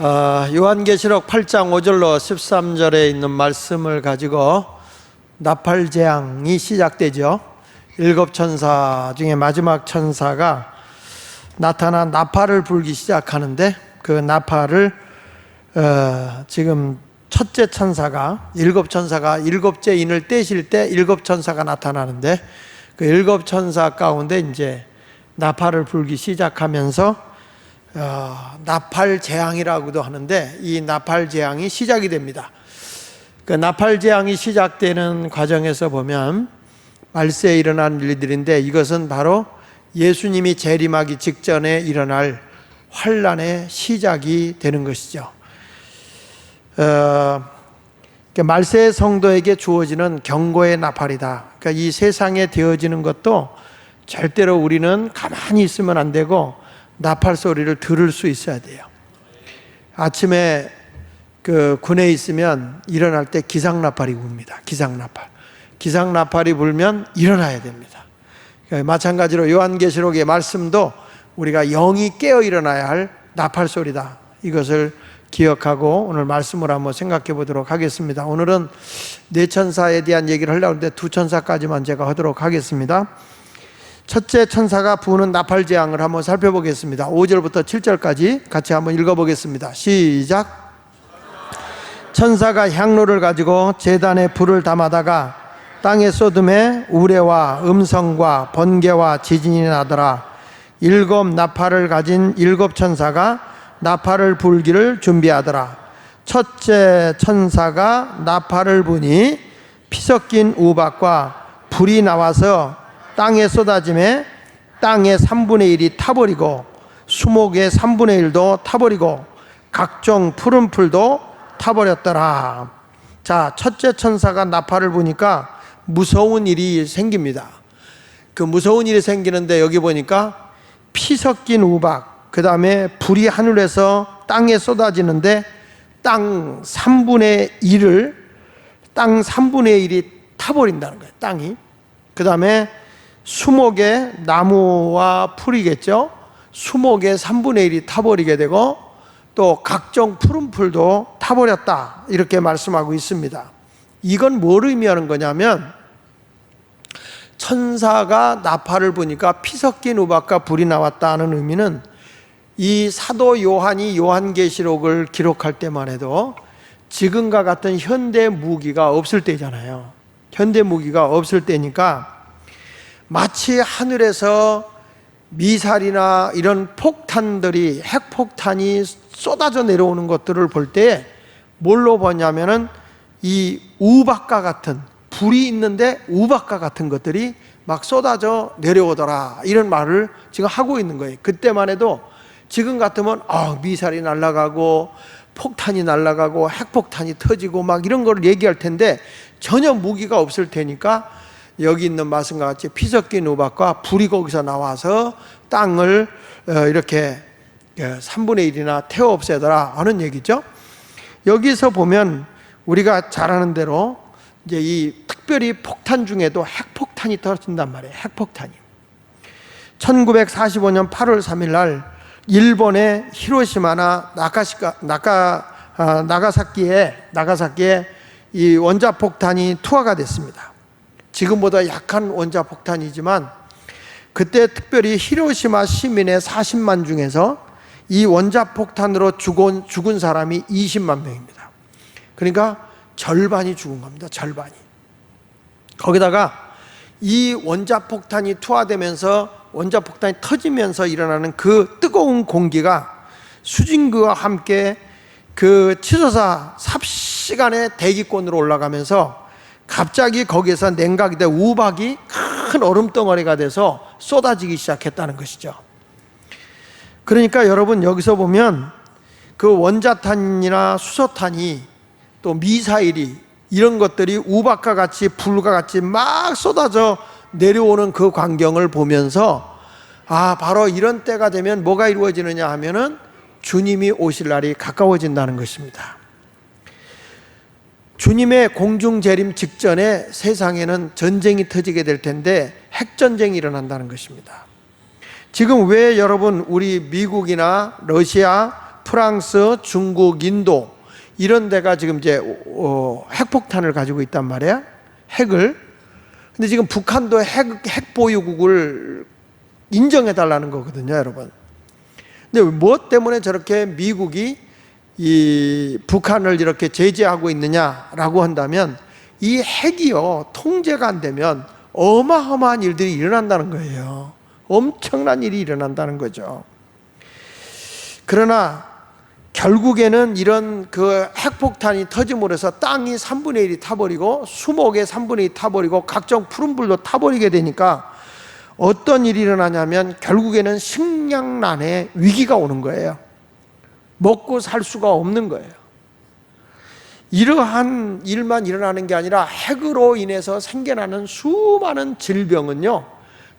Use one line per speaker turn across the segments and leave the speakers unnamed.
요한계시록 8장 5절로 13절에 있는 말씀을 가지고 나팔 재앙이 시작되죠. 일곱 천사 중에 마지막 천사가 나타나 나팔을 불기 시작하는데, 그 나팔을 지금 첫째 천사가, 일곱 천사가 일곱째 인을 떼실 때 일곱 천사가 나타나는데, 그 일곱 천사 가운데 이제 나팔을 불기 시작하면서 나팔 재앙이라고도 하는데, 이 나팔 재앙이 시작이 됩니다. 그 나팔 재앙이 시작되는 과정에서 보면 말세에 일어난 일들인데, 이것은 바로 예수님이 재림하기 직전에 일어날 환란의 시작이 되는 것이죠. 말세 성도에게 주어지는 경고의 나팔이다. 그러니까 이 세상에 되어지는 것도 절대로 우리는 가만히 있으면 안 되고 나팔 소리를 들을 수 있어야 돼요. 아침에 그 군에 있으면 일어날 때 기상나팔이 웁니다. 기상나팔이 불면 일어나야 됩니다. 마찬가지로 요한계시록의 말씀도 우리가 영이 깨어 일어나야 할 나팔 소리다. 이것을 기억하고 오늘 말씀을 한번 생각해 보도록 하겠습니다. 오늘은 네 천사에 대한 얘기를 하려고 하는데 두 천사까지만 제가 하도록 하겠습니다. 첫째 천사가 부는 나팔 재앙을 한번 살펴보겠습니다. 5절부터 7절까지 같이 한번 읽어보겠습니다. 시작. 천사가 향로를 가지고 제단에 불을 담아다가 땅에 쏟음에 우레와 음성과 번개와 지진이 나더라. 일곱 나팔을 가진 일곱 천사가 나팔을 불기를 준비하더라. 첫째 천사가 나팔을 부니 피 섞인 우박과 불이 나와서 땅에 쏟아짐에 땅의 3분의 1이 타버리고 수목의 3분의 1도 타버리고 각종 푸른 풀도 타버렸더라. 자, 첫째 천사가 나팔을 부니까 무서운 일이 생깁니다. 그 무서운 일이 생기는데, 여기 보니까 피 섞인 우박, 그 다음에 불이 하늘에서 땅에 쏟아지는데 땅 3분의 1이 타버린다는 거예요. 땅이. 그 다음에 수목의 나무와 풀이겠죠. 수목의 3분의 1이 타버리게 되고 또 각종 푸른 풀도 타버렸다, 이렇게 말씀하고 있습니다. 이건 뭘 의미하는 거냐면, 천사가 나팔을 부니까 피 섞인 우박과 불이 나왔다는 의미는, 이 사도 요한이 요한계시록을 기록할 때만 해도 지금과 같은 현대 무기가 없을 때잖아요. 현대 무기가 없을 때니까 마치 하늘에서 미사일이나 이런 폭탄들이, 핵폭탄이 쏟아져 내려오는 것들을 볼 때 뭘로 보냐면은 이 우박과 같은, 불이 있는데 우박과 같은 것들이 막 쏟아져 내려오더라, 이런 말을 지금 하고 있는 거예요. 그때만 해도 지금 같으면 미사일이 날아가고 폭탄이 날아가고 핵폭탄이 터지고 막 이런 걸 얘기할 텐데, 전혀 무기가 없을 테니까 여기 있는 말씀과 같이 피 섞인 우박과 불이 거기서 나와서 땅을 이렇게 3분의 1이나 태워 없애더라 하는 얘기죠. 여기서 보면 우리가 잘 아는 대로 이제 이 특별히 폭탄 중에도 핵폭탄이 터진단 말이에요. 핵폭탄이 1945년 8월 3일 날 일본의 히로시마나 나가사키에 이 원자폭탄이 투하가 됐습니다. 지금보다 약한 원자폭탄이지만 그때 특별히 히로시마 시민의 40만 중에서 이 원자폭탄으로 죽은 사람이 20만 명입니다. 그러니까 절반이 죽은 겁니다. 절반이. 거기다가 이 원자폭탄이 투하되면서, 원자폭탄이 터지면서 일어나는 그 뜨거운 공기가 수증기와 함께 그 치솟아 삽시간의 대기권으로 올라가면서 갑자기 거기에서 냉각이 돼 우박이 큰 얼음덩어리가 돼서 쏟아지기 시작했다는 것이죠. 그러니까 여러분, 여기서 보면 그 원자탄이나 수소탄이 또 미사일이, 이런 것들이 우박과 같이 불과 같이 막 쏟아져 내려오는 그 광경을 보면서, 바로 이런 때가 되면 뭐가 이루어지느냐 하면은 주님이 오실 날이 가까워진다는 것입니다. 주님의 공중재림 직전에 세상에는 전쟁이 터지게 될 텐데 핵전쟁이 일어난다는 것입니다. 지금 왜 여러분 우리 미국이나 러시아, 프랑스, 중국, 인도 이런 데가 지금 이제 핵폭탄을 가지고 있단 말이야. 핵을. 근데 지금 북한도 핵 보유국을 인정해 달라는 거거든요, 여러분. 근데 무엇 때문에 저렇게 미국이 이 북한을 이렇게 제재하고 있느냐라고 한다면, 이 핵이요, 통제가 안 되면 어마어마한 일들이 일어난다는 거예요. 엄청난 일이 일어난다는 거죠. 그러나 결국에는 이런 그 핵폭탄이 터짐으로 해서 땅이 3분의 1이 타버리고 수목의 3분의 1이 타버리고 각종 푸른불도 타버리게 되니까 어떤 일이 일어나냐면 결국에는 식량난의 위기가 오는 거예요. 먹고 살 수가 없는 거예요. 이러한 일만 일어나는 게 아니라 핵으로 인해서 생겨나는 수많은 질병은요,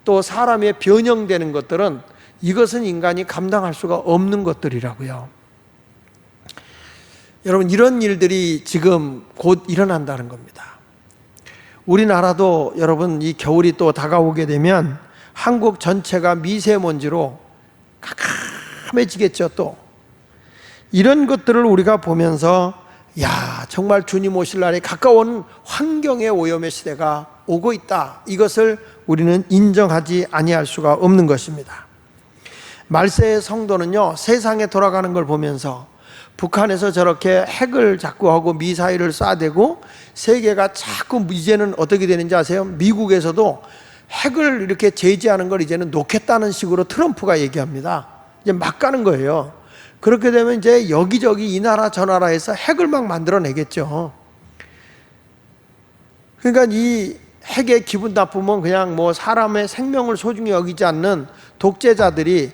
또 사람의 변형되는 것들은 이것은 인간이 감당할 수가 없는 것들이라고요. 여러분, 이런 일들이 지금 곧 일어난다는 겁니다. 우리나라도 여러분, 이 겨울이 또 다가오게 되면 한국 전체가 미세먼지로 캄캄해지겠죠. 또 이런 것들을 우리가 보면서 야, 정말 주님 오실 날이 가까운 환경의 오염의 시대가 오고 있다, 이것을 우리는 인정하지 아니할 수가 없는 것입니다. 말세의 성도는요, 세상에 돌아가는 걸 보면서 북한에서 저렇게 핵을 자꾸 하고 미사일을 쏴대고 세계가 자꾸 이제는 어떻게 되는지 아세요? 미국에서도 핵을 이렇게 제재하는 걸 이제는 놓겠다는 식으로 트럼프가 얘기합니다. 이제 막 가는 거예요. 그렇게 되면 이제 여기저기 이 나라 저 나라에서 핵을 막 만들어내겠죠. 그러니까 이 핵의 기분 나쁘면 그냥 뭐 사람의 생명을 소중히 여기지 않는 독재자들이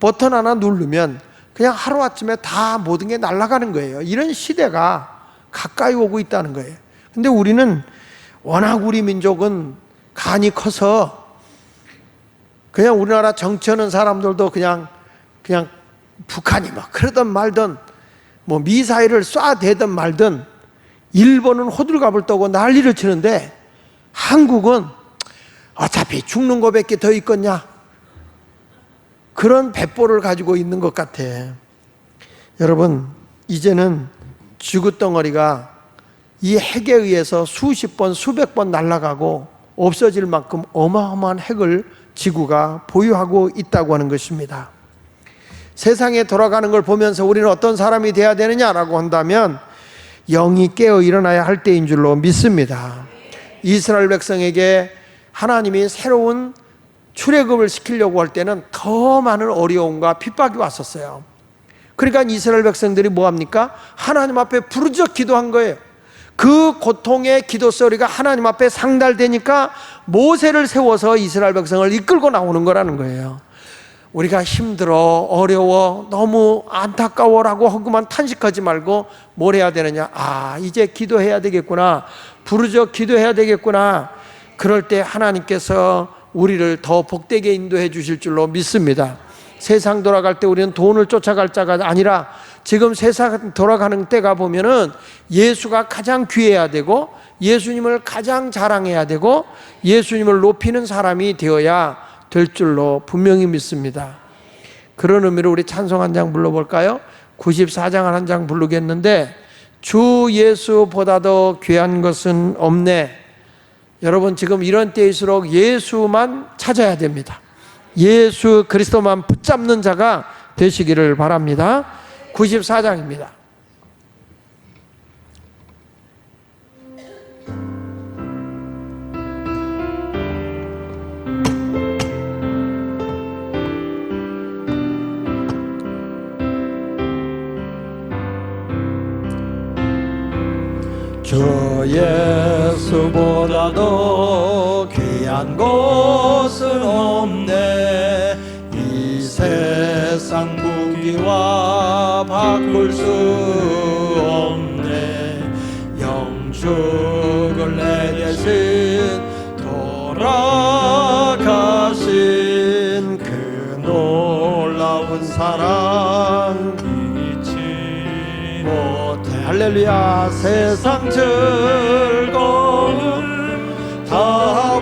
버튼 하나 누르면 그냥 하루아침에 다 모든 게 날아가는 거예요. 이런 시대가 가까이 오고 있다는 거예요. 근데 우리는 워낙 우리 민족은 간이 커서 그냥 우리나라 정치하는 사람들도 그냥 북한이 막 그러든 말든 뭐 미사일을 쏴대든 말든 일본은 호들갑을 떠고 난리를 치는데 한국은 어차피 죽는 거밖에 더 있겠냐, 그런 배포를 가지고 있는 것 같아. 여러분, 이제는 지구덩어리가 이 핵에 의해서 수십 번 수백 번 날아가고 없어질 만큼 어마어마한 핵을 지구가 보유하고 있다고 하는 것입니다. 세상에 돌아가는 걸 보면서 우리는 어떤 사람이 되어야 되느냐라고 한다면 영이 깨어 일어나야 할 때인 줄로 믿습니다. 이스라엘 백성에게 하나님이 새로운 출애굽을 시키려고 할 때는 더 많은 어려움과 핍박이 왔었어요. 그러니까 이스라엘 백성들이 뭐합니까? 하나님 앞에 부르짖어 기도한 거예요. 그 고통의 기도 소리가 하나님 앞에 상달되니까 모세를 세워서 이스라엘 백성을 이끌고 나오는 거라는 거예요. 우리가 힘들어, 어려워, 너무 안타까워라고 하고만 탄식하지 말고 뭘 해야 되느냐? 아, 이제 기도해야 되겠구나, 부르짖어 기도해야 되겠구나. 그럴 때 하나님께서 우리를 더 복되게 인도해 주실 줄로 믿습니다. 세상 돌아갈 때 우리는 돈을 쫓아갈 자가 아니라 지금 세상 돌아가는 때가 보면은 예수가 가장 귀해야 되고 예수님을 가장 자랑해야 되고 예수님을 높이는 사람이 되어야 될 줄로 분명히 믿습니다. 그런 의미로 우리 찬송 한 장 불러볼까요? 94장을 한 장 부르겠는데, 주 예수보다도 귀한 것은 없네. 여러분, 지금 이런 때일수록 예수만 찾아야 됩니다. 예수 그리스도만 붙잡는 자가 되시기를 바랍니다. 94장입니다.
주 예수보다도 귀한 것은 없네. 이 세상 무기와 바꿀 수 없네. 영축을 내 대신 돌아가신 그 놀라운 사랑 잊지 못해.
할렐루야. 세상
즐거움 다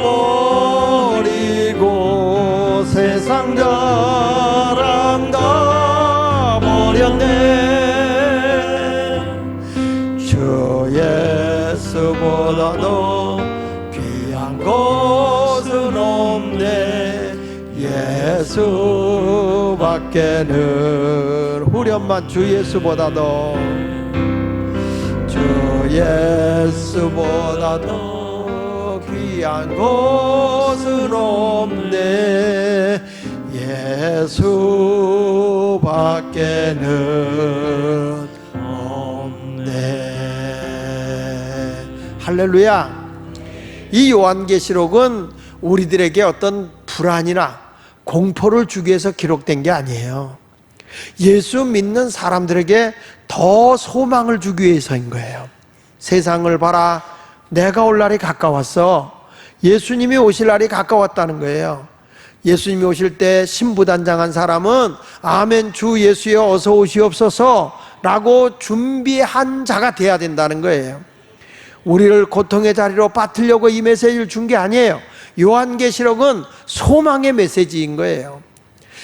버리고 세상 자랑 다 버렸네. 없네 주 예수보다도 귀한 곳은 없네 예수밖에는
후렴만 주 예수보다도
주 예수보다도 귀한 곳은 없네 예수밖에는 없네.
할렐루야. 이 요한계시록은 우리들에게 어떤 불안이나 공포를 주기 위해서 기록된 게 아니에요. 예수 믿는 사람들에게 더 소망을 주기 위해서인 거예요. 세상을 봐라, 내가 올 날이 가까웠어. 예수님이 오실 날이 가까웠다는 거예요. 예수님이 오실 때 신부단장한 사람은 아멘 주 예수여 어서 오시옵소서 라고 준비한 자가 돼야 된다는 거예요. 우리를 고통의 자리로 빠뜨려고 이 메시지를 준 게 아니에요. 요한계시록은 소망의 메시지인 거예요.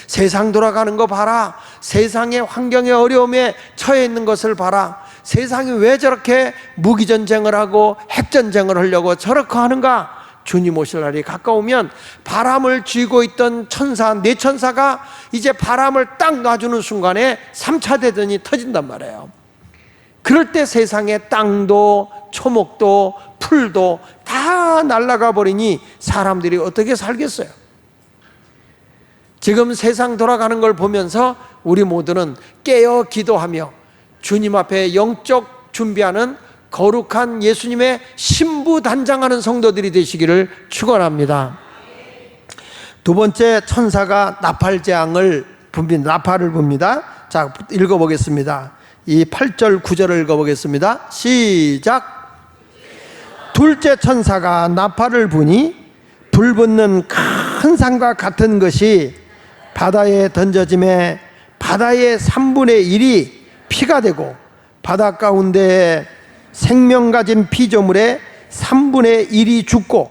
세상 돌아가는 거 봐라. 세상의 환경의 어려움에 처해 있는 것을 봐라. 세상이 왜 저렇게 무기전쟁을 하고 핵전쟁을 하려고 저렇게 하는가? 주님 오실 날이 가까우면 바람을 쥐고 있던 천사, 네 천사가 이제 바람을 딱 놔주는 순간에 3차 대전이 터진단 말이에요. 그럴 때 세상의 땅도 초목도 풀도 다 날아가 버리니 사람들이 어떻게 살겠어요? 지금 세상 돌아가는 걸 보면서 우리 모두는 깨어 기도하며 주님 앞에 영적 준비하는 거룩한 예수님의 신부 단장하는 성도들이 되시기를 축원합니다. 두 번째, 천사가 나팔재앙을 붑니다. 나팔을 붑니다. 자, 읽어보겠습니다. 이 8절 9절을 읽어보겠습니다. 시작. 둘째 천사가 나팔을 부니 불붙는 큰 산과 같은 것이 바다에 던져짐에 바다의 3분의 1이 피가 되고 바다 가운데 생명 가진 피조물의 3분의 1이 죽고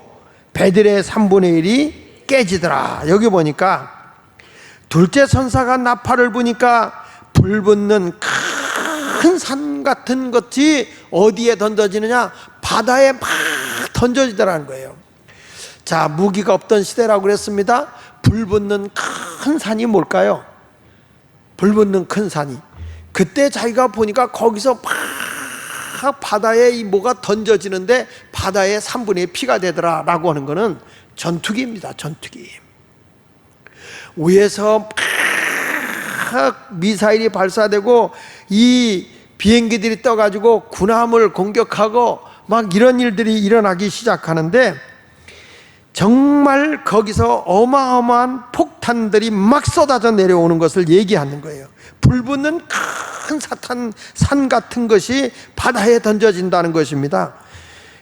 배들의 3분의 1이 깨지더라. 여기 보니까 둘째 천사가 나팔을 부니까 불붙는 큰 산 같은 것이 어디에 던져지느냐? 바다에 막 던져지더라는 거예요. 자, 무기가 없던 시대라고 그랬습니다. 불붙는 큰 산이 뭘까요? 불붙는 큰 산이, 그때 자기가 보니까 거기서 막 바다에 이 뭐가 던져지는데 바다에 3분의 1 피가 되더라 라고 하는 거는 전투기입니다. 전투기. 위에서 막 미사일이 발사되고 이 비행기들이 떠가지고 군함을 공격하고 막 이런 일들이 일어나기 시작하는데 정말 거기서 어마어마한 폭탄들이 막 쏟아져 내려오는 것을 얘기하는 거예요. 불붙는 큰 산 같은 것이 바다에 던져진다는 것입니다.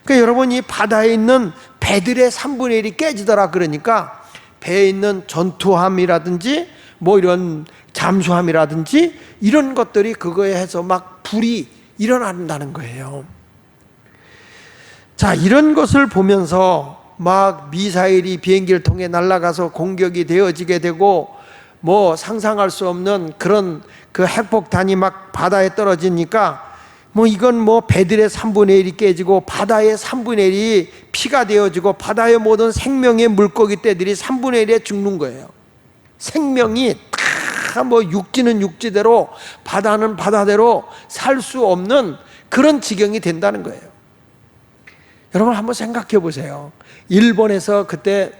그러니까 여러분, 이 바다에 있는 배들의 3분의 1이 깨지더라 그러니까 배에 있는 전투함이라든지 뭐 이런 잠수함이라든지 이런 것들이 그거에 해서 막 불이 일어난다는 거예요. 자, 이런 것을 보면서 막 미사일이 비행기를 통해 날아가서 공격이 되어지게 되고 뭐 상상할 수 없는 그런 그 핵폭탄이 막 바다에 떨어지니까 뭐 이건 뭐 배들의 3분의 1이 깨지고 바다의 3분의 1이 피가 되어지고 바다의 모든 생명의 물고기 떼들이 3분의 1에 죽는 거예요. 생명이 다 뭐 육지는 육지대로 바다는 바다대로 살 수 없는 그런 지경이 된다는 거예요. 여러분 한번 생각해 보세요. 일본에서 그때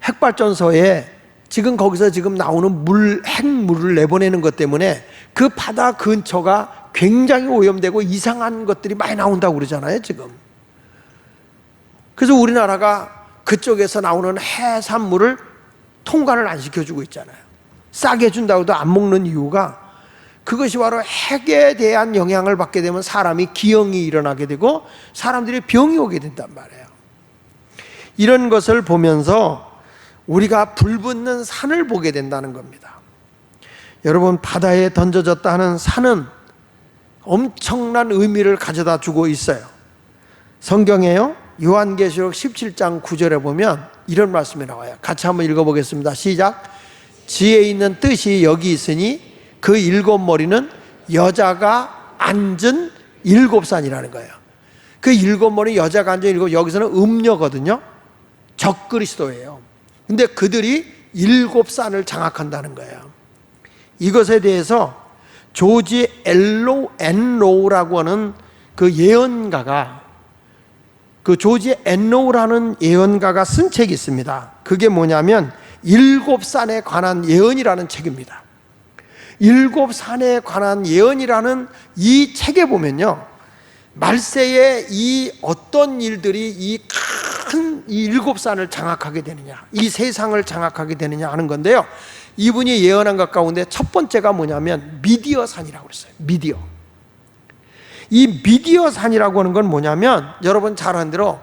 핵발전소에 지금 거기서 지금 나오는 핵물을 내보내는 것 때문에 그 바다 근처가 굉장히 오염되고 이상한 것들이 많이 나온다고 그러잖아요, 지금. 그래서 우리나라가 그쪽에서 나오는 해산물을 통관을 안 시켜주고 있잖아요. 싸게 준다고도 안 먹는 이유가 그것이 바로 핵에 대한 영향을 받게 되면 사람이 기형이 일어나게 되고 사람들이 병이 오게 된단 말이에요. 이런 것을 보면서 우리가 불붙는 산을 보게 된다는 겁니다. 여러분, 바다에 던져졌다 하는 산은 엄청난 의미를 가져다 주고 있어요. 성경에요, 요한계시록 17장 9절에 보면 이런 말씀이 나와요. 같이 한번 읽어보겠습니다. 시작. 지혜 있는 뜻이 여기 있으니 그 일곱 머리는 여자가 앉은 일곱 산이라는 거예요. 그 일곱 머리 여자가 앉은 일곱, 여기서는 음녀거든요. 적그리스도예요. 근데 그들이 일곱 산을 장악한다는 거예요. 이것에 대해서 조지 엔로우라고 하는 그 예언가가, 그 조지 엔로우라는 예언가가 쓴 책이 있습니다. 그게 뭐냐면 일곱 산에 관한 예언이라는 책입니다. 일곱 산에 관한 예언이라는 이 책에 보면요, 말세에 이 어떤 일들이 이 큰 이 일곱 산을 장악하게 되느냐, 이 세상을 장악하게 되느냐 하는 건데요, 이분이 예언한 것 가운데 첫 번째가 뭐냐면 미디어 산이라고 그랬어요. 미디어. 이 미디어 산이라고 하는 건 뭐냐면, 여러분 잘 아는 대로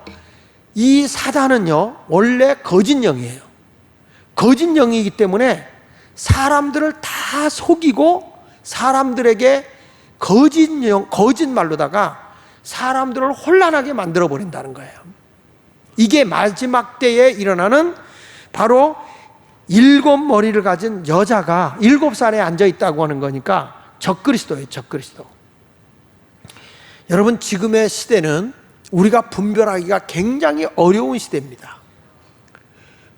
이 사단은요 원래 거짓 영이에요. 거짓 영이기 때문에 사람들을 다 속이고 사람들에게 거짓말로다가 사람들을 혼란하게 만들어 버린다는 거예요. 이게 마지막 때에 일어나는 바로 일곱 머리를 가진 여자가 일곱 산에 앉아 있다고 하는 거니까 적그리스도예요. 적그리스도. 여러분, 지금의 시대는 우리가 분별하기가 굉장히 어려운 시대입니다.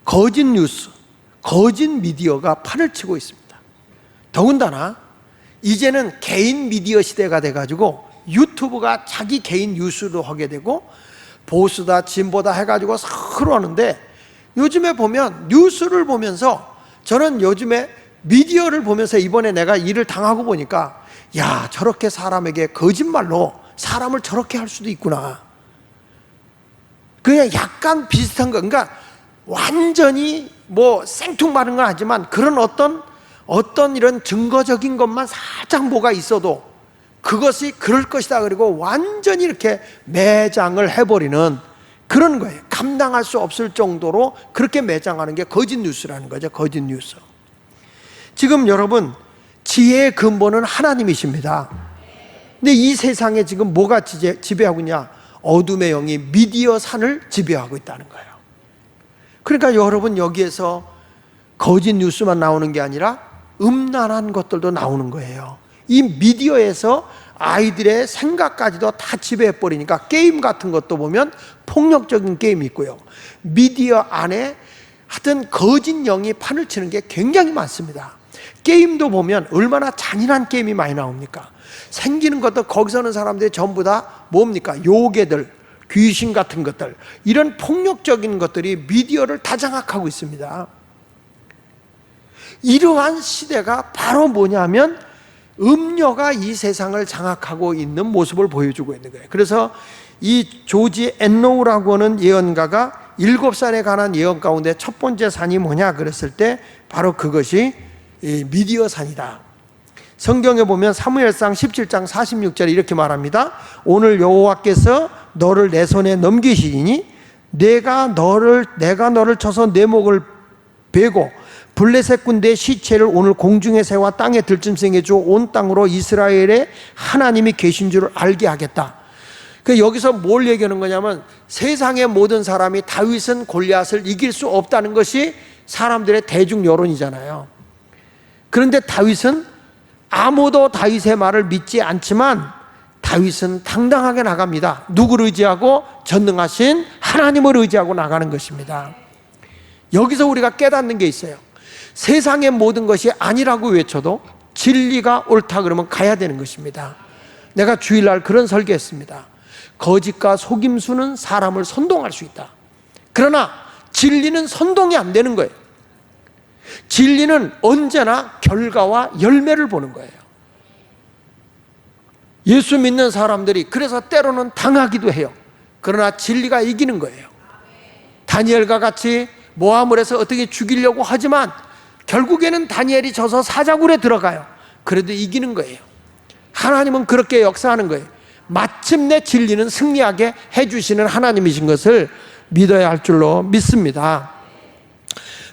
거짓 뉴스, 거짓 미디어가 판을 치고 있습니다. 더군다나 이제는 개인 미디어 시대가 돼가지고 유튜브가 자기 개인 뉴스로 하게 되고 보수다 진보다 해가지고 서로 하는데, 요즘에 보면 뉴스를 보면서, 저는 요즘에 미디어를 보면서 이번에 내가 일을 당하고 보니까, 야, 저렇게 사람에게 거짓말로 사람을 저렇게 할 수도 있구나. 그냥 약간 비슷한 거, 그러니까 완전히 뭐 생뚱맞은 건 아니지만 그런 어떤 이런 증거적인 것만 살짝 뭐가 있어도 그것이 그럴 것이다, 그리고 완전히 이렇게 매장을 해버리는 그런 거예요. 감당할 수 없을 정도로 그렇게 매장하는 게 거짓 뉴스라는 거죠. 거짓 뉴스. 지금 여러분, 지혜의 근본은 하나님이십니다. 근데 이 세상에 지금 뭐가 지배하고 있냐? 어둠의 영이 미디어 산을 지배하고 있다는 거예요. 그러니까 여러분, 여기에서 거짓 뉴스만 나오는 게 아니라 음란한 것들도 나오는 거예요. 이 미디어에서 아이들의 생각까지도 다 지배해버리니까, 게임 같은 것도 보면 폭력적인 게임이 있고요, 미디어 안에 하여튼 거짓 영이 판을 치는 게 굉장히 많습니다. 게임도 보면 얼마나 잔인한 게임이 많이 나옵니까? 생기는 것도 거기서 오는 사람들이 전부 다 뭡니까? 요괴들, 귀신 같은 것들, 이런 폭력적인 것들이 미디어를 다 장악하고 있습니다. 이러한 시대가 바로 뭐냐면 음녀가 이 세상을 장악하고 있는 모습을 보여주고 있는 거예요. 그래서 이 조지 엔로우라고 하는 예언가가 일곱 산에 관한 예언 가운데 첫 번째 산이 뭐냐 그랬을 때 바로 그것이 이 미디어 산이다. 성경에 보면 사무엘상 17장 46절에 이렇게 말합니다. 오늘 여호와께서 너를 내 손에 넘기시니 내가 너를 쳐서 내 목을 베고 블레셋 군대의 시체를 오늘 공중의 새와 땅의 들짐승의 주 온 땅으로 이스라엘의 하나님이 계신 줄을 알게 하겠다. 그 여기서 뭘 얘기하는 거냐면, 세상의 모든 사람이 다윗은 골리앗을 이길 수 없다는 것이 사람들의 대중 여론이잖아요. 그런데 다윗은 아무도 다윗의 말을 믿지 않지만 다윗은 당당하게 나갑니다. 누구를 의지하고? 전능하신 하나님을 의지하고 나가는 것입니다. 여기서 우리가 깨닫는 게 있어요. 세상의 모든 것이 아니라고 외쳐도 진리가 옳다 그러면 가야 되는 것입니다. 내가 주일날 그런 설교했습니다. 거짓과 속임수는 사람을 선동할 수 있다. 그러나 진리는 선동이 안 되는 거예요. 진리는 언제나 결과와 열매를 보는 거예요. 예수 믿는 사람들이 그래서 때로는 당하기도 해요. 그러나 진리가 이기는 거예요. 다니엘과 같이 모함을 해서 어떻게 죽이려고 하지만 결국에는 다니엘이 져서 사자굴에 들어가요. 그래도 이기는 거예요. 하나님은 그렇게 역사하는 거예요. 마침내 진리는 승리하게 해주시는 하나님이신 것을 믿어야 할 줄로 믿습니다.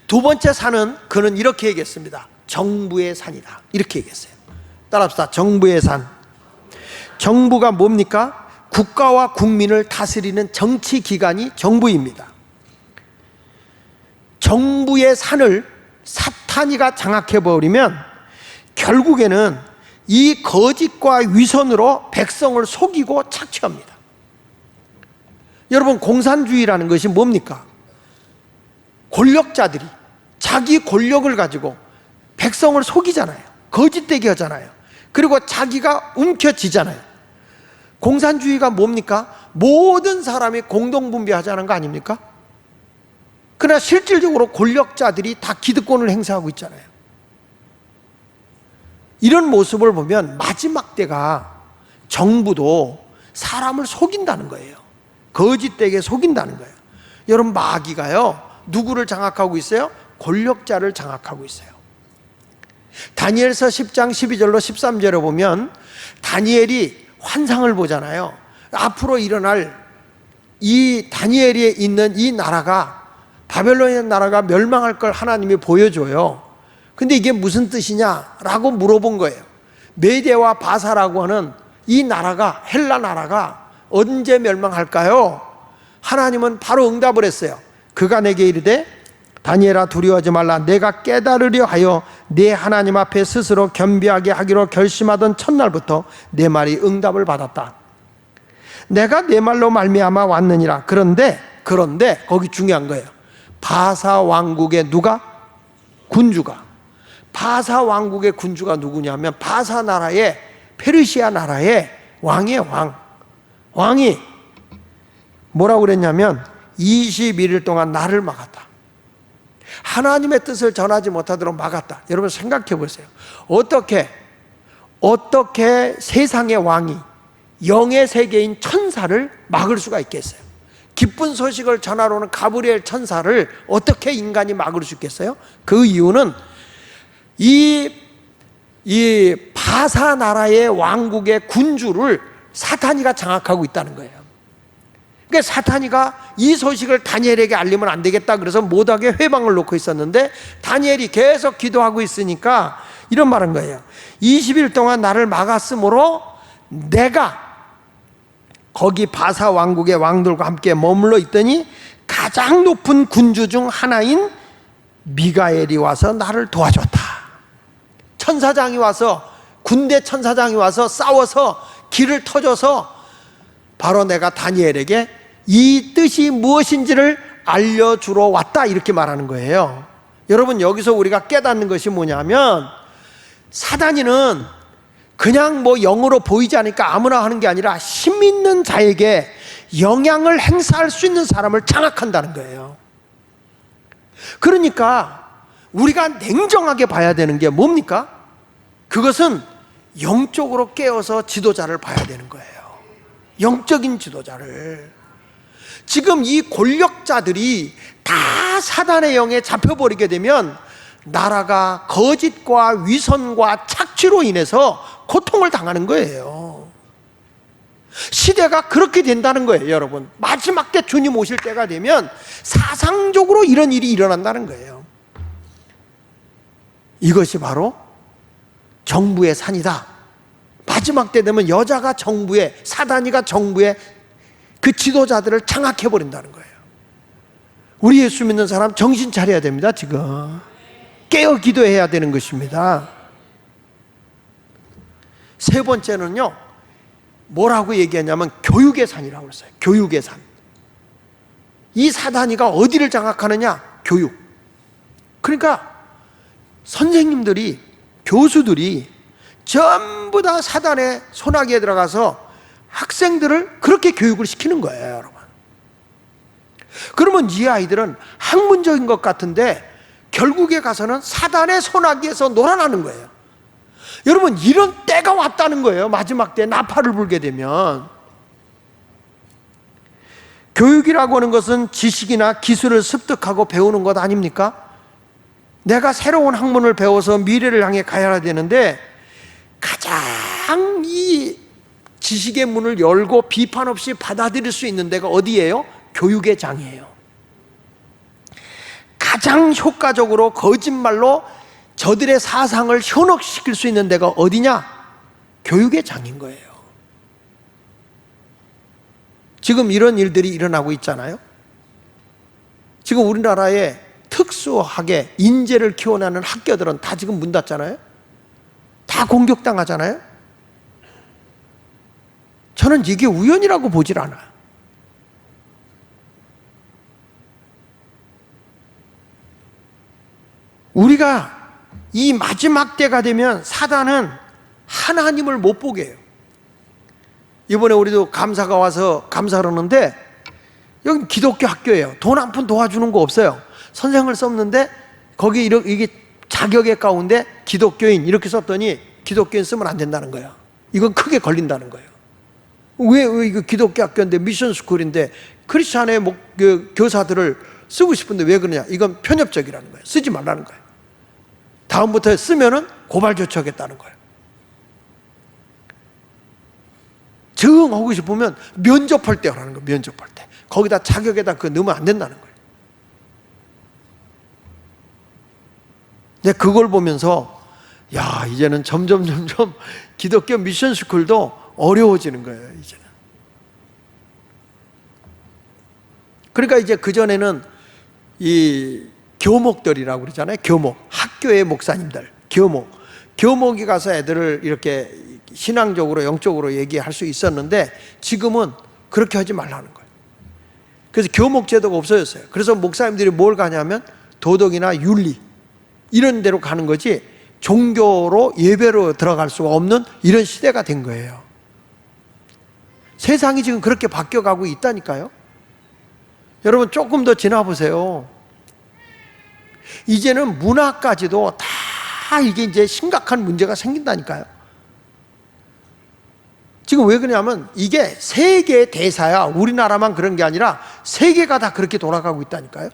두 번째 산은 그는 이렇게 얘기했습니다. 정부의 산이다. 이렇게 얘기했어요. 따라합시다. 정부의 산. 정부가 뭡니까? 국가와 국민을 다스리는 정치기관이 정부입니다. 정부의 산을 사탄이가 장악해버리면 결국에는 이 거짓과 위선으로 백성을 속이고 착취합니다. 여러분, 공산주의라는 것이 뭡니까? 권력자들이 자기 권력을 가지고 백성을 속이잖아요. 거짓되게 하잖아요. 그리고 자기가 움켜쥐잖아요. 공산주의가 뭡니까? 모든 사람이 공동분배하자는 거 아닙니까? 그러나 실질적으로 권력자들이 다 기득권을 행사하고 있잖아요. 이런 모습을 보면 마지막 때가 정부도 사람을 속인다는 거예요. 거짓되게 속인다는 거예요. 여러분, 마귀가요, 누구를 장악하고 있어요? 권력자를 장악하고 있어요. 다니엘서 10장 12절로 13절에 보면 다니엘이 환상을 보잖아요. 앞으로 일어날 이 다니엘에 있는 이 나라가, 바벨론의 나라가 멸망할 걸 하나님이 보여줘요. 근데 이게 무슨 뜻이냐라고 물어본 거예요. 메대와 바사라고 하는 이 나라가, 헬라 나라가 언제 멸망할까요? 하나님은 바로 응답을 했어요. 그가 내게 이르되 다니엘아, 두려워하지 말라. 내가 깨달으려 하여 네 하나님 앞에 스스로 겸비하게 하기로 결심하던 첫날부터 내 말이 응답을 받았다. 내가 내 말로 말미암아 왔느니라. 그런데 거기 중요한 거예요. 바사 왕국의 누가? 군주가. 바사 왕국의 군주가 누구냐면 바사 나라의, 페르시아 나라의 왕이에요. 왕이 뭐라고 그랬냐면 21일 동안 나를 막았다. 하나님의 뜻을 전하지 못하도록 막았다. 여러분 생각해 보세요. 어떻게 세상의 왕이 영의 세계인 천사를 막을 수가 있겠어요? 기쁜 소식을 전하러 오는 가브리엘 천사를 어떻게 인간이 막을 수 있겠어요? 그 이유는 이 바사 나라의 왕국의 군주를 사탄이가 장악하고 있다는 거예요. 그러니까 사탄이가 이 소식을 다니엘에게 알리면 안 되겠다 그래서 못하게 회방을 놓고 있었는데 다니엘이 계속 기도하고 있으니까 이런 말한 거예요. 20일 동안 나를 막았으므로 내가 거기 바사 왕국의 왕들과 함께 머물러 있더니 가장 높은 군주 중 하나인 미가엘이 와서 나를 도와줬다. 천사장이 와서, 군대 천사장이 와서 싸워서 길을 터줘서 바로 내가 다니엘에게 이 뜻이 무엇인지를 알려주러 왔다, 이렇게 말하는 거예요. 여러분, 여기서 우리가 깨닫는 것이 뭐냐면 사단이는 그냥 뭐 영으로 보이지 않으니까 아무나 하는 게 아니라 힘 있는 자에게 영향을 행사할 수 있는 사람을 장악한다는 거예요. 그러니까 우리가 냉정하게 봐야 되는 게 뭡니까? 그것은 영적으로 깨어서 지도자를 봐야 되는 거예요. 영적인 지도자를. 지금 이 권력자들이 다 사단의 영에 잡혀버리게 되면 나라가 거짓과 위선과 착취로 인해서 고통을 당하는 거예요. 시대가 그렇게 된다는 거예요, 여러분. 마지막 때 주님 오실 때가 되면 사상적으로 이런 일이 일어난다는 거예요. 이것이 바로 정부의 산이다. 마지막 때 되면 여자가 정부의, 사단이가 정부의 그 지도자들을 장악해버린다는 거예요. 우리 예수 믿는 사람 정신 차려야 됩니다. 지금 깨어 기도해야 되는 것입니다. 세 번째는요, 뭐라고 얘기하냐면 교육의 산이라고 했어요. 교육의 산. 이 사단이가 어디를 장악하느냐? 교육. 그러니까 선생님들이, 교수들이 전부 다 사단의 손아귀에 들어가서 학생들을 그렇게 교육을 시키는 거예요, 여러분. 그러면 이 아이들은 학문적인 것 같은데 결국에 가서는 사단의 손아귀에서 놀아나는 거예요. 여러분, 이런 때가 왔다는 거예요. 마지막 때 나팔을 불게 되면. 교육이라고 하는 것은 지식이나 기술을 습득하고 배우는 것 아닙니까? 내가 새로운 학문을 배워서 미래를 향해 가야 되는데 가장 이 지식의 문을 열고 비판 없이 받아들일 수 있는 데가 어디예요? 교육의 장이에요. 가장 효과적으로 거짓말로 저들의 사상을 현혹시킬 수 있는 데가 어디냐? 교육의 장인 거예요. 지금 이런 일들이 일어나고 있잖아요. 지금 우리나라에 특수하게 인재를 키워내는 학교들은 다 지금 문 닫잖아요. 다 공격당하잖아요. 저는 이게 우연이라고 보질 않아요. 우리가 이 마지막 때가 되면 사단은 하나님을 못 보게 해요. 이번에 우리도 감사가 와서 감사하는데 여기 기독교 학교예요. 돈 한 푼 도와주는 거 없어요. 선생을 썼는데 거기 이게 자격의 가운데 기독교인 이렇게 썼더니 기독교인 쓰면 안 된다는 거야. 이건 크게 걸린다는 거예요. 왜 이거 기독교 학교인데 미션 스쿨인데 크리스찬의 교사들을 쓰고 싶은데 왜 그러냐? 이건 편협적이라는 거예요. 쓰지 말라는 거예요. 다음부터 쓰면은 고발 조치하겠다는 거예요. 적응하고 싶으면 면접할 때 하라는 거예요. 면접할 때. 거기다 자격에다 그거 넣으면 안 된다는 거예요. 근데 그걸 보면서 야, 이제는 점점 기독교 미션 스쿨도 어려워지는 거예요, 이제는. 그러니까 이제 그전에는 이 교목들이라고 그러잖아요. 교목. 학교의 목사님들. 교목이 가서 애들을 이렇게 신앙적으로 영적으로 얘기할 수 있었는데 지금은 그렇게 하지 말라는 거예요. 그래서 교목 제도가 없어졌어요. 그래서 목사님들이 뭘 가냐면 도덕이나 윤리 이런 데로 가는 거지 종교로 예배로 들어갈 수가 없는 이런 시대가 된 거예요. 세상이 지금 그렇게 바뀌어가고 있다니까요. 여러분 조금 더 지나보세요. 이제는 문화까지도 다 이게 이제 심각한 문제가 생긴다니까요. 지금 왜 그러냐면 이게 세계 대사야. 우리나라만 그런 게 아니라 세계가 다 그렇게 돌아가고 있다니까요.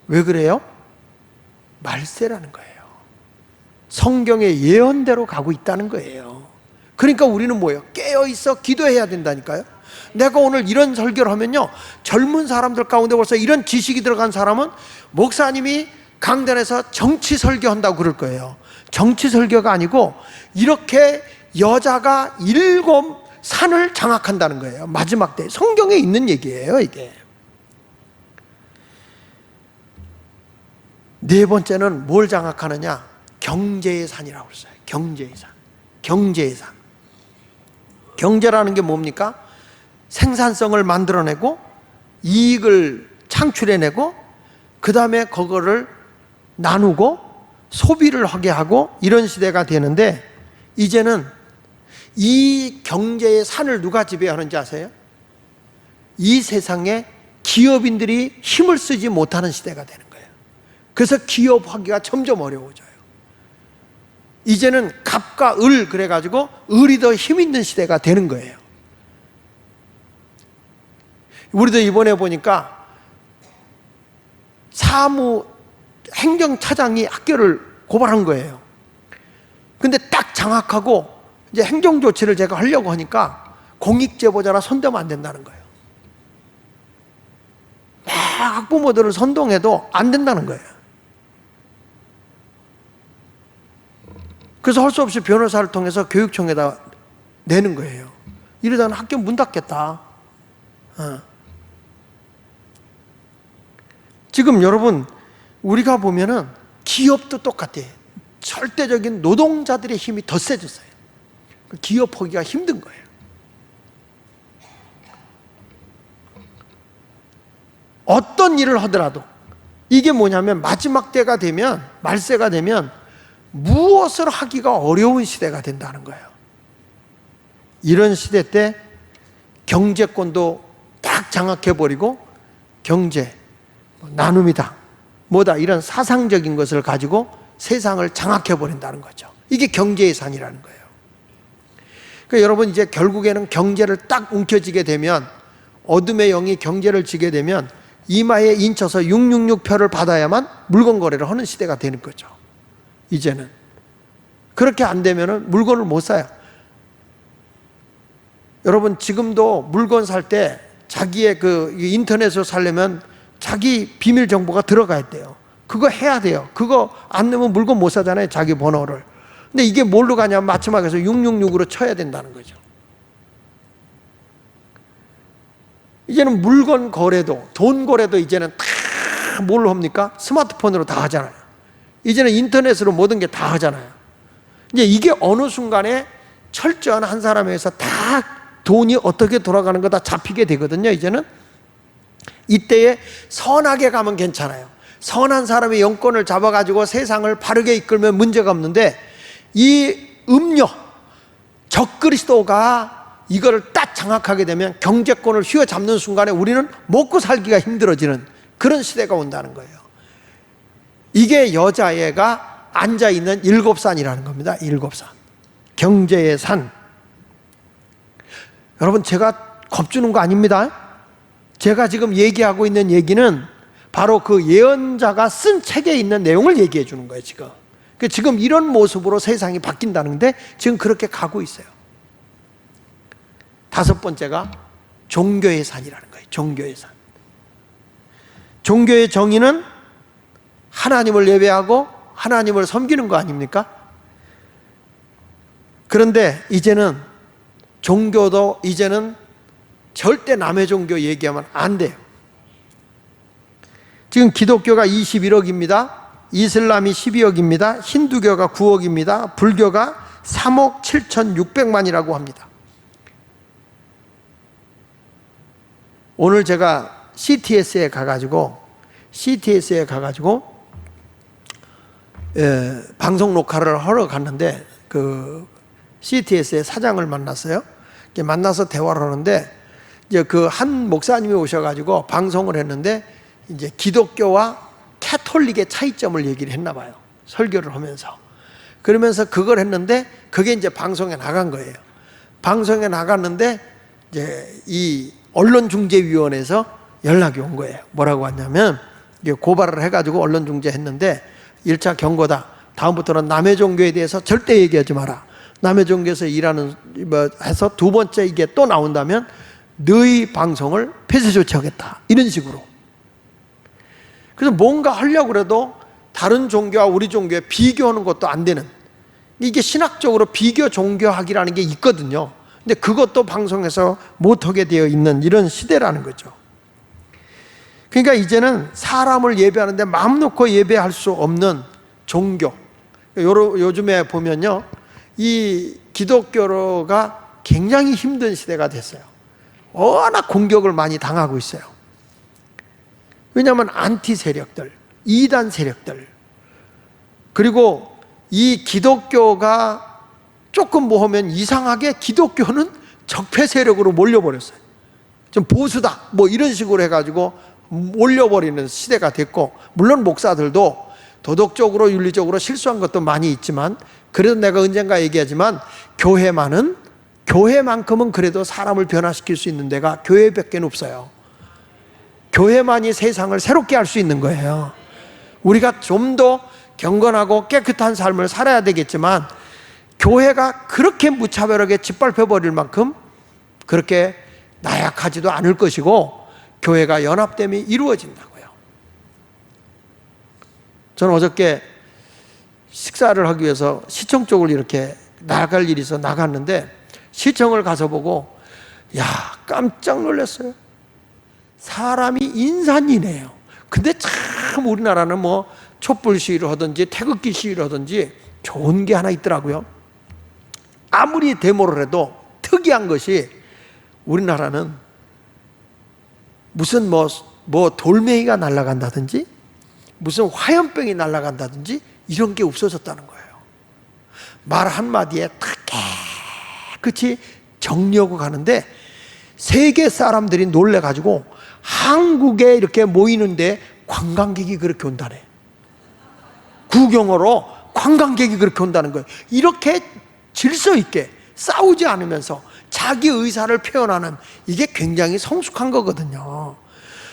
왜 그래요? 말세라는 거예요. 성경의 예언대로 가고 있다는 거예요. 그러니까 우리는 뭐예요? 깨어있어 기도해야 된다니까요. 내가 오늘 이런 설교를 하면요, 젊은 사람들 가운데 벌써 이런 지식이 들어간 사람은 목사님이 강단에서 정치 설교한다고 그럴 거예요. 정치 설교가 아니고 이렇게 여자가 7 산을 장악한다는 거예요. 마지막 때. 성경에 있는 얘기예요, 이게. 네 번째는 뭘 장악하느냐? 경제의 산이라고 했어요. 경제의 산. 경제의 산. 경제라는 게 뭡니까? 생산성을 만들어내고 이익을 창출해내고 그 다음에 그거를 나누고 소비를 하게 하고 이런 시대가 되는데 이제는 이 경제의 산을 누가 지배하는지 아세요? 이 세상에 기업인들이 힘을 쓰지 못하는 시대가 되는 거예요. 그래서 기업하기가 점점 어려워져요. 이제는 갑과 을 그래가지고 을이 더 힘 있는 시대가 되는 거예요. 우리도 이번에 보니까 행정차장이 학교를 고발한 거예요. 근데 딱 장악하고 이제 행정조치를 제가 하려고 하니까 공익제보자라 손대면 안 된다는 거예요. 막 학부모들을 선동해도 안 된다는 거예요. 그래서 할 수 없이 변호사를 통해서 교육청에다 내는 거예요. 이러다가 학교 문 닫겠다. 지금 여러분 우리가 보면은 기업도 똑같아요. 절대적인 노동자들의 힘이 더 세졌어요. 기업하기가 힘든 거예요. 어떤 일을 하더라도 이게 뭐냐면 마지막 때가 되면 말세가 되면 무엇을 하기가 어려운 시대가 된다는 거예요. 이런 시대 때 경제권도 딱 장악해버리고 경제, 나눔이다, 뭐다 이런 사상적인 것을 가지고 세상을 장악해버린다는 거죠. 이게 경제의 산이라는 거예요. 그러니까 여러분 이제 결국에는 경제를 딱 움켜쥐게 되면 어둠의 영이 경제를 쥐게 되면 이마에 인쳐서 666표를 받아야만 물건 거래를 하는 시대가 되는 거죠. 이제는 그렇게 안 되면은 물건을 못 사요. 여러분 지금도 물건 살 때 자기의 그 인터넷으로 살려면 자기 비밀 정보가 들어가야 돼요. 그거 해야 돼요. 그거 안 넣으면 물건 못 사잖아요. 자기 번호를. 근데 이게 뭘로 가냐면 마지막에서 666으로 쳐야 된다는 거죠. 이제는 물건 거래도, 돈 거래도 이제는 다 뭘로 합니까? 스마트폰으로 다 하잖아요. 이제는 인터넷으로 모든 게 다 하잖아요. 이제 이게 어느 순간에 철저한 한 사람에 의해서 다 돈이 어떻게 돌아가는 거 다 잡히게 되거든요. 이제는 이때에 선하게 가면 괜찮아요. 선한 사람의 영권을 잡아가지고 세상을 바르게 이끌면 문제가 없는데, 이 음료, 적그리스도가 이거를 딱 장악하게 되면 경제권을 휘어잡는 순간에 우리는 먹고 살기가 힘들어지는 그런 시대가 온다는 거예요. 이게 여자애가 앉아있는 일곱산이라는 겁니다. 일곱산, 경제의 산. 여러분, 제가 겁주는 거 아닙니다. 제가 지금 얘기하고 있는 얘기는 바로 그 예언자가 쓴 책에 있는 내용을 얘기해 주는 거예요. 지금 이런 모습으로 세상이 바뀐다는데 지금 그렇게 가고 있어요. 다섯 번째가 종교의 산이라는 거예요. 종교의 산. 종교의 정의는 하나님을 예배하고 하나님을 섬기는 거 아닙니까? 그런데 이제는 종교도 이제는 절대 남의 종교 얘기하면 안 돼요. 지금 기독교가 21억입니다. 이슬람이 12억입니다. 힌두교가 9억입니다. 불교가 3억 7,600만이라고 합니다. 오늘 제가 CTS에 가가지고 방송 녹화를 하러 갔는데, 그 CTS의 사장을 만났어요. 만나서 대화를 하는데, 이제 그 한 목사님이 오셔가지고 방송을 했는데, 이제 기독교와 캐톨릭의 차이점을 얘기를 했나 봐요. 설교를 하면서. 그러면서 그걸 했는데, 그게 이제 방송에 나간 거예요. 방송에 나갔는데, 이제 이 언론중재위원회에서 연락이 온 거예요. 뭐라고 왔냐면, 고발을 해가지고 언론중재했는데, 1차 경고다. 다음부터는 남의 종교에 대해서 절대 얘기하지 마라. 남의 종교에서 일하는 해서 두 번째 이게 또 나온다면 너희 방송을 폐쇄 조치하겠다. 이런 식으로. 그래서 뭔가 하려고 그래도 다른 종교와 우리 종교에 비교하는 것도 안 되는, 이게 신학적으로 비교 종교학이라는 게 있거든요. 근데 그것도 방송에서 못하게 되어 있는 이런 시대라는 거죠. 그러니까 이제는 사람을 예배하는데 마음 놓고 예배할 수 없는 종교. 요즘에 보면요, 이 기독교가 굉장히 힘든 시대가 됐어요. 워낙 공격을 많이 당하고 있어요. 왜냐하면 안티 세력들, 이단 세력들, 그리고 이 기독교가 조금 뭐 하면 이상하게 기독교는 적폐 세력으로 몰려버렸어요. 좀 보수다 뭐 이런 식으로 해가지고 몰려버리는 시대가 됐고, 물론 목사들도 도덕적으로 윤리적으로 실수한 것도 많이 있지만, 그래도 내가 언젠가 얘기하지만 교회만큼은 그래도 사람을 변화시킬 수 있는 데가 교회밖에 없어요. 교회만이 세상을 새롭게 할 수 있는 거예요. 우리가 좀 더 경건하고 깨끗한 삶을 살아야 되겠지만, 교회가 그렇게 무차별하게 짓밟혀 버릴 만큼 그렇게 나약하지도 않을 것이고, 교회가 연합됨이 이루어진다고요. 저는 어저께 식사를 하기 위해서 시청 쪽을 이렇게 나갈 일이 있어 나갔는데, 시청을 가서 보고 깜짝 놀랐어요. 사람이 인산이네요. 근데 참 우리나라는 뭐 촛불 시위를 하든지 태극기 시위를 하든지 좋은 게 하나 있더라고요. 아무리 데모를 해도 특이한 것이, 우리나라는 무슨 뭐 돌멩이가 날아간다든지 무슨 화염병이 날아간다든지 이런 게 없어졌다는 거예요. 말 한마디에 딱 깨끗이 정리하고 가는데, 세계 사람들이 놀래가지고 한국에 이렇게 모이는데 관광객이 그렇게 온다네. 구경으로 관광객이 그렇게 온다는 거예요. 이렇게 질서 있게 싸우지 않으면서 자기 의사를 표현하는, 이게 굉장히 성숙한 거거든요.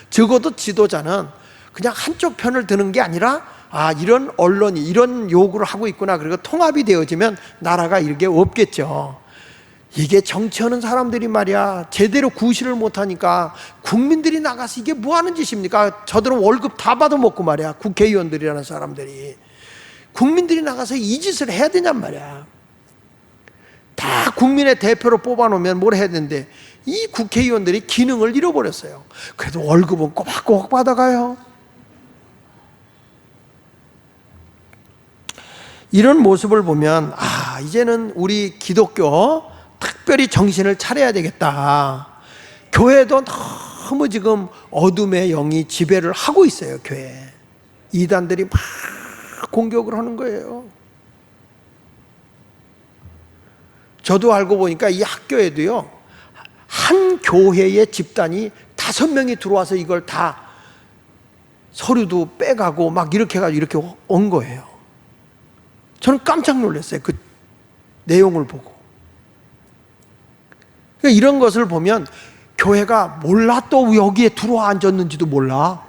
적어도 지도자는 그냥 한쪽 편을 드는 게 아니라, 이런 언론이 이런 요구를 하고 있구나, 그리고 통합이 되어지면 나라가 이렇게 없겠죠. 이게 정치하는 사람들이 말이야, 제대로 구실을 못하니까 국민들이 나가서 이게 뭐 하는 짓입니까? 저들은 월급 다 받아먹고 말이야, 국회의원들이라는 사람들이. 국민들이 나가서 이 짓을 해야 되냔 말이야. 다 국민의 대표로 뽑아놓으면 뭘 해야 되는데, 이 국회의원들이 기능을 잃어버렸어요. 그래도 월급은 꼬박꼬박 받아가요. 이런 모습을 보면 이제는 우리 기독교 특별히 정신을 차려야 되겠다. 교회도 너무 지금 어둠의 영이 지배를 하고 있어요. 교회 이단들이 막 공격을 하는 거예요. 저도 알고 보니까 이 학교에도요, 한 교회의 집단이 5명이 들어와서 이걸 다 서류도 빼가고 막 이렇게 해가지고 이렇게 온 거예요. 저는 깜짝 놀랐어요. 그 내용을 보고. 그러니까 이런 것을 보면 교회가 몰라 또 여기에 들어와 앉았는지도 몰라.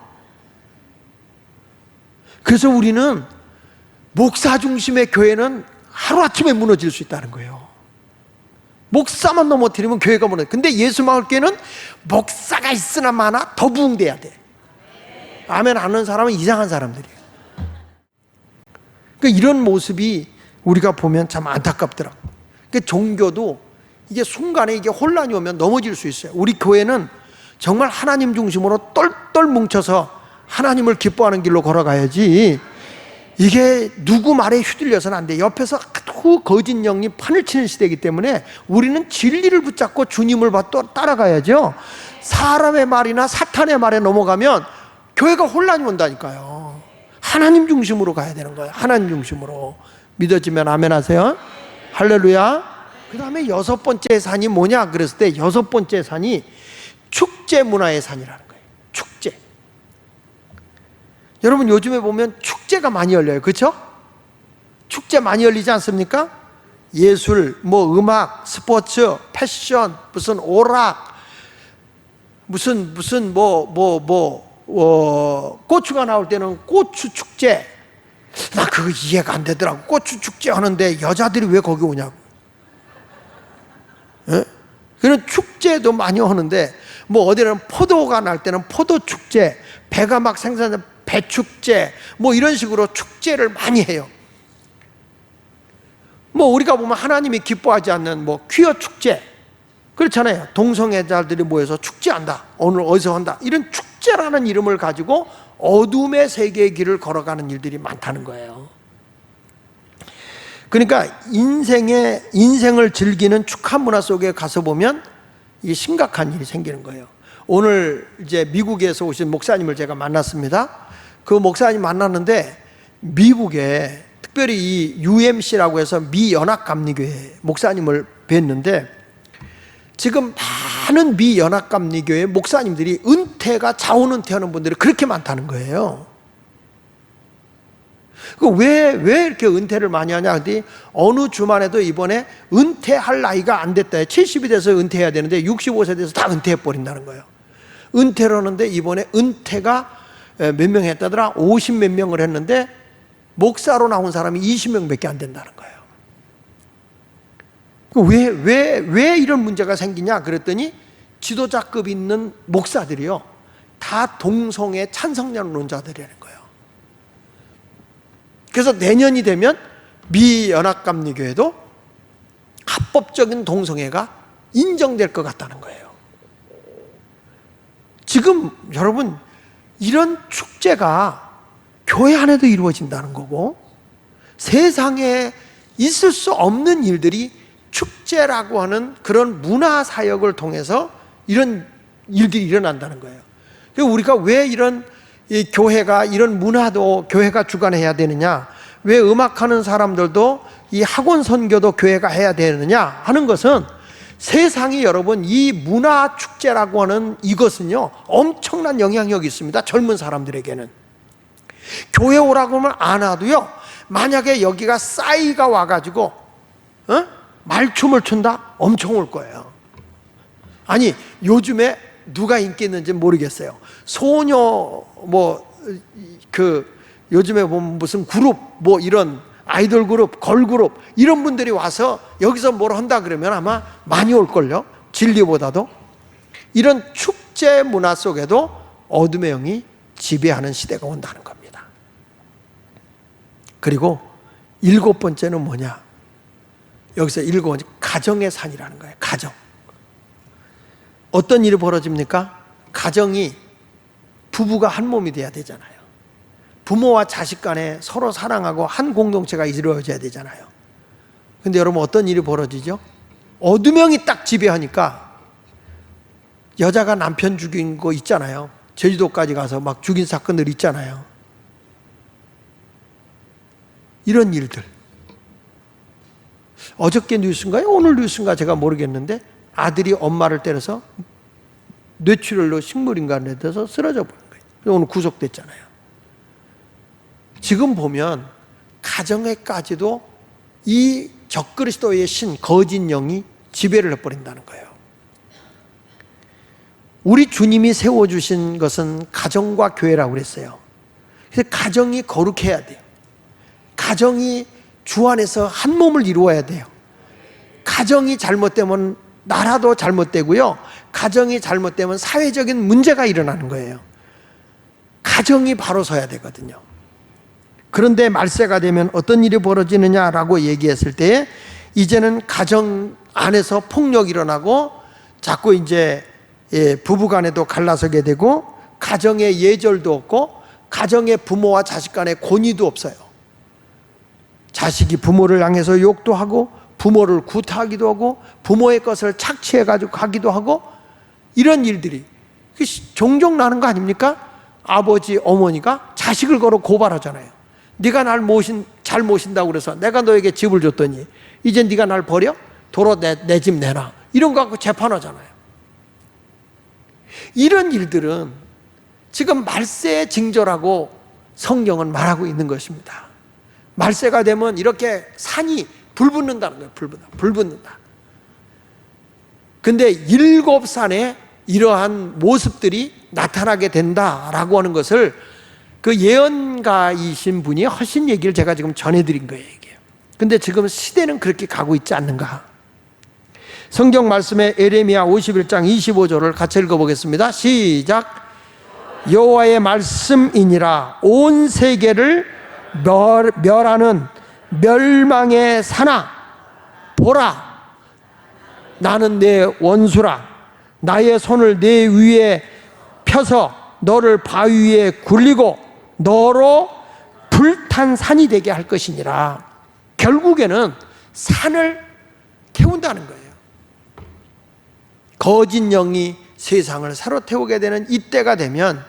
그래서 우리는 목사 중심의 교회는 하루아침에 무너질 수 있다는 거예요. 목사만 넘어뜨리면 교회가 무너져. 근데 예수마을교회는 목사가 있으나 마나 더 부흥돼야 돼. 아멘 안 하는 사람은 이상한 사람들이에요. 그러니까 이런 모습이 우리가 보면 참 안타깝더라고요. 그러니까 종교도 이게 순간에 이게 혼란이 오면 넘어질 수 있어요. 우리 교회는 정말 하나님 중심으로 똘똘 뭉쳐서 하나님을 기뻐하는 길로 걸어가야지, 이게 누구 말에 휘둘려서는 안 돼. 옆에서 아주 거짓 영이 판을 치는 시대이기 때문에 우리는 진리를 붙잡고 주님을 따라가야죠. 사람의 말이나 사탄의 말에 넘어가면 교회가 혼란이 온다니까요. 하나님 중심으로 가야 되는 거예요. 하나님 중심으로. 믿어지면 아멘 하세요. 할렐루야. 그 다음에 6번째 산이 뭐냐 그랬을 때 6번째 산이 축제 문화의 산이라는 거예요. 축제. 여러분 요즘에 보면 축제가 많이 열려요. 그렇죠? 축제 많이 열리지 않습니까? 예술, 뭐 음악, 스포츠, 패션, 무슨 오락, 무슨 고추가 나올 때는 고추 축제. 나 그거 이해가 안 되더라고. 고추 축제 하는데 여자들이 왜 거기 오냐고. 예? 그런 축제도 많이 하는데, 뭐 어디는 포도가 날 때는 포도 축제, 배가 막 생산된 배 축제, 뭐 이런 식으로 축제를 많이 해요. 뭐 우리가 보면 하나님이 기뻐하지 않는 뭐 퀴어 축제, 그렇잖아요. 동성애자들이 모여서 축제한다, 오늘 어디서 한다, 이런 축제라는 이름을 가지고 어둠의 세계의 길을 걸어가는 일들이 많다는 거예요. 그러니까 인생을 즐기는 축하 문화 속에 가서 보면 이 심각한 일이 생기는 거예요. 오늘 이제 미국에서 오신 목사님을 제가 만났습니다. 그 목사님 만났는데 미국에 특별히 이 UMC라고 해서 미연합감리교회 목사님을 뵀는데, 지금 많은 미연합감리교회 목사님들이 은퇴가 자원은퇴하는 분들이 그렇게 많다는 거예요. 왜 이렇게 은퇴를 많이 하냐 하더니 어느 주말에도 이번에 은퇴할 나이가 안 됐다. 70이 돼서 은퇴해야 되는데 65세 돼서 다 은퇴해버린다는 거예요. 은퇴를 하는데 이번에 은퇴가 몇 명 했다더라? 50 몇 명을 했는데 목사로 나온 사람이 20명밖에 안 된다는 거예요. 왜 이런 문제가 생기냐 그랬더니 지도자급 있는 목사들이요, 다 동성애 찬성론자들이라는 거예요. 그래서 내년이 되면 미연합감리교회도 합법적인 동성애가 인정될 것 같다는 거예요. 지금 여러분 이런 축제가 교회 안에도 이루어진다는 거고, 세상에 있을 수 없는 일들이 축제라고 하는 그런 문화 사역을 통해서 이런 일들이 일어난다는 거예요. 그리고 우리가 왜 이런 이 교회가, 이런 문화도 교회가 주관해야 되느냐, 왜 음악하는 사람들도 이 학원 선교도 교회가 해야 되느냐 하는 것은, 세상이 여러분 이 문화 축제라고 하는 이것은요 엄청난 영향력이 있습니다. 젊은 사람들에게는. 교회 오라고 하면 안 와도요, 만약에 여기가 싸이가 와가지고 말춤을 춘다? 엄청 올 거예요. 아니 요즘에 누가 인기 있는지 모르겠어요. 소녀 요즘에 보면 무슨 그룹, 뭐 이런 아이돌 그룹, 걸그룹 이런 분들이 와서 여기서 뭘 한다 그러면 아마 많이 올걸요. 진리보다도. 이런 축제 문화 속에도 어둠의 영이 지배하는 시대가 온다는 겁니다. 그리고 7번째는 뭐냐? 여기서 7번째 가정의 산이라는 거예요. 가정. 어떤 일이 벌어집니까? 가정이 부부가 한 몸이 돼야 되잖아요. 부모와 자식 간에 서로 사랑하고 한 공동체가 이루어져야 되잖아요. 근데 여러분 어떤 일이 벌어지죠? 어두명이 딱 지배하니까 여자가 남편 죽인 거 있잖아요. 제주도까지 가서 막 죽인 사건들 있잖아요. 이런 일들. 어저께 뉴스인가요? 오늘 뉴스인가 제가 모르겠는데 아들이 엄마를 때려서 뇌출혈로 식물인간에 대해서 쓰러져 버린 거예요. 오늘 구속됐잖아요. 지금 보면 가정에까지도 이 적그리스도의 신 거짓 영이 지배를 해버린다는 거예요. 우리 주님이 세워주신 것은 가정과 교회라고 그랬어요. 그래서 가정이 거룩해야 돼요. 가정이 주 안에서 한 몸을 이루어야 돼요. 가정이 잘못되면 나라도 잘못되고요. 가정이 잘못되면 사회적인 문제가 일어나는 거예요. 가정이 바로 서야 되거든요. 그런데 말세가 되면 어떤 일이 벌어지느냐라고 얘기했을 때 이제는 가정 안에서 폭력이 일어나고 자꾸 이제 부부간에도 갈라서게 되고 가정의 예절도 없고 가정의 부모와 자식 간의 권위도 없어요. 자식이 부모를 향해서 욕도 하고 부모를 구타하기도 하고 부모의 것을 착취해가지고 가기도 하고 이런 일들이 종종 나는 거 아닙니까? 아버지, 어머니가 자식을 걸어 고발하잖아요. 네가 날 잘 모신다고 그래서 내가 너에게 집을 줬더니 이제 네가 날 버려? 도로 내 집 내놔. 이런 거 갖고 재판하잖아요. 이런 일들은 지금 말세의 징조라고 성경은 말하고 있는 것입니다. 말세가 되면 이렇게 산이 불붙는다는 거예요. 불붙는다. 근데 7산에 이러한 모습들이 나타나게 된다라고 하는 것을 그 예언가이신 분이 하신 얘기를 제가 지금 전해드린 거예요. 이게. 근데 지금 시대는 그렇게 가고 있지 않는가? 성경 말씀에 에레미야 51장 25절을 같이 읽어보겠습니다. 시작. 여호와의 말씀이니라 온 세계를 멸하는 멸망의 산아 보라 나는 내 원수라 나의 손을 내 위에 펴서 너를 바위 위에 굴리고 너로 불탄 산이 되게 할 것이니라. 결국에는 산을 태운다는 거예요. 거짓 영이 세상을 사로 태우게 되는 이때가 되면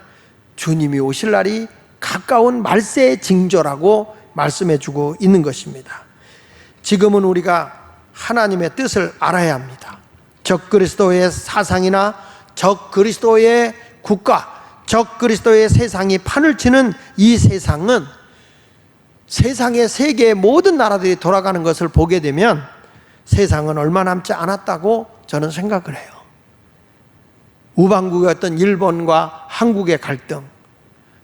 주님이 오실 날이 가까운 말세의 징조라고 말씀해주고 있는 것입니다. 지금은 우리가 하나님의 뜻을 알아야 합니다. 적그리스도의 사상이나 적그리스도의 국가, 적그리스도의 세상이 판을 치는 이 세상은 세상의 세계의 모든 나라들이 돌아가는 것을 보게 되면 세상은 얼마 남지 않았다고 저는 생각을 해요. 우방국이었던 일본과 한국의 갈등,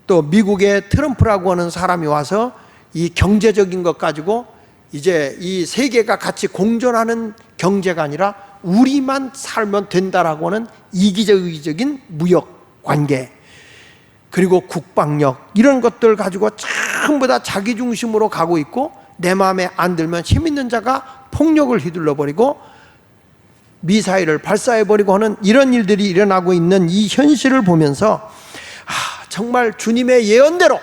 또 미국의 트럼프라고 하는 사람이 와서 이 경제적인 것 가지고 이제 이 세계가 같이 공존하는 경제가 아니라 우리만 살면 된다라고 하는 이기적인 무역 관계, 그리고 국방력, 이런 것들 가지고 전부 다 자기 중심으로 가고 있고 내 마음에 안 들면 힘 있는 자가 폭력을 휘둘러 버리고 미사일을 발사해 버리고 하는 이런 일들이 일어나고 있는 이 현실을 보면서 정말 주님의 예언대로,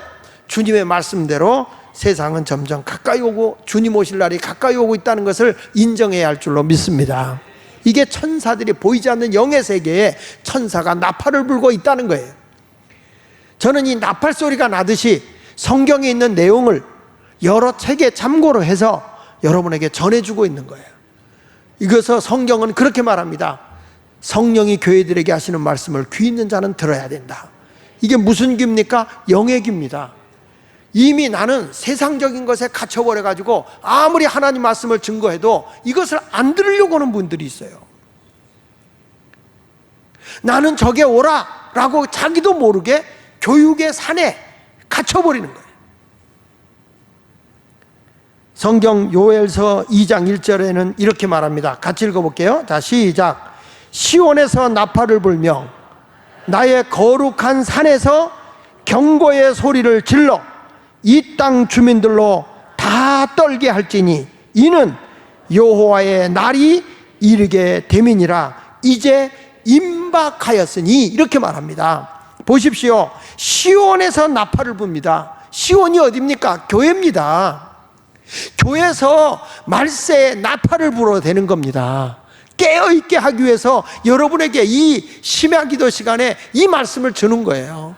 주님의 말씀대로 세상은 점점 가까이 오고 주님 오실 날이 가까이 오고 있다는 것을 인정해야 할 줄로 믿습니다. 이게 천사들이 보이지 않는 영의 세계에 천사가 나팔을 불고 있다는 거예요. 저는 이 나팔 소리가 나듯이 성경에 있는 내용을 여러 책에 참고로 해서 여러분에게 전해주고 있는 거예요. 이것을 성경은 그렇게 말합니다. 성령이 교회들에게 하시는 말씀을 귀 있는 자는 들어야 된다. 이게 무슨 귀입니까? 영의 귀입니다. 이미 나는 세상적인 것에 갇혀버려가지고 아무리 하나님 말씀을 증거해도 이것을 안 들으려고 하는 분들이 있어요. 나는 저게 오라 라고 자기도 모르게 교육의 산에 갇혀버리는 거예요. 성경 요엘서 2장 1절에는 이렇게 말합니다. 같이 읽어볼게요. 자, 시작. 시온에서 나팔을 불며 나의 거룩한 산에서 경고의 소리를 질러 이 땅 주민들로 다 떨게 할지니 이는 여호와의 날이 이르게 됨이니라. 이제 임박하였으니 이렇게 말합니다. 보십시오. 시온에서 나팔을 붑니다. 시온이 어디입니까? 교회입니다. 교회에서 말세에 나팔을 불어야 되는 겁니다. 깨어있게 하기 위해서 여러분에게 이 심야 기도 시간에 이 말씀을 주는 거예요.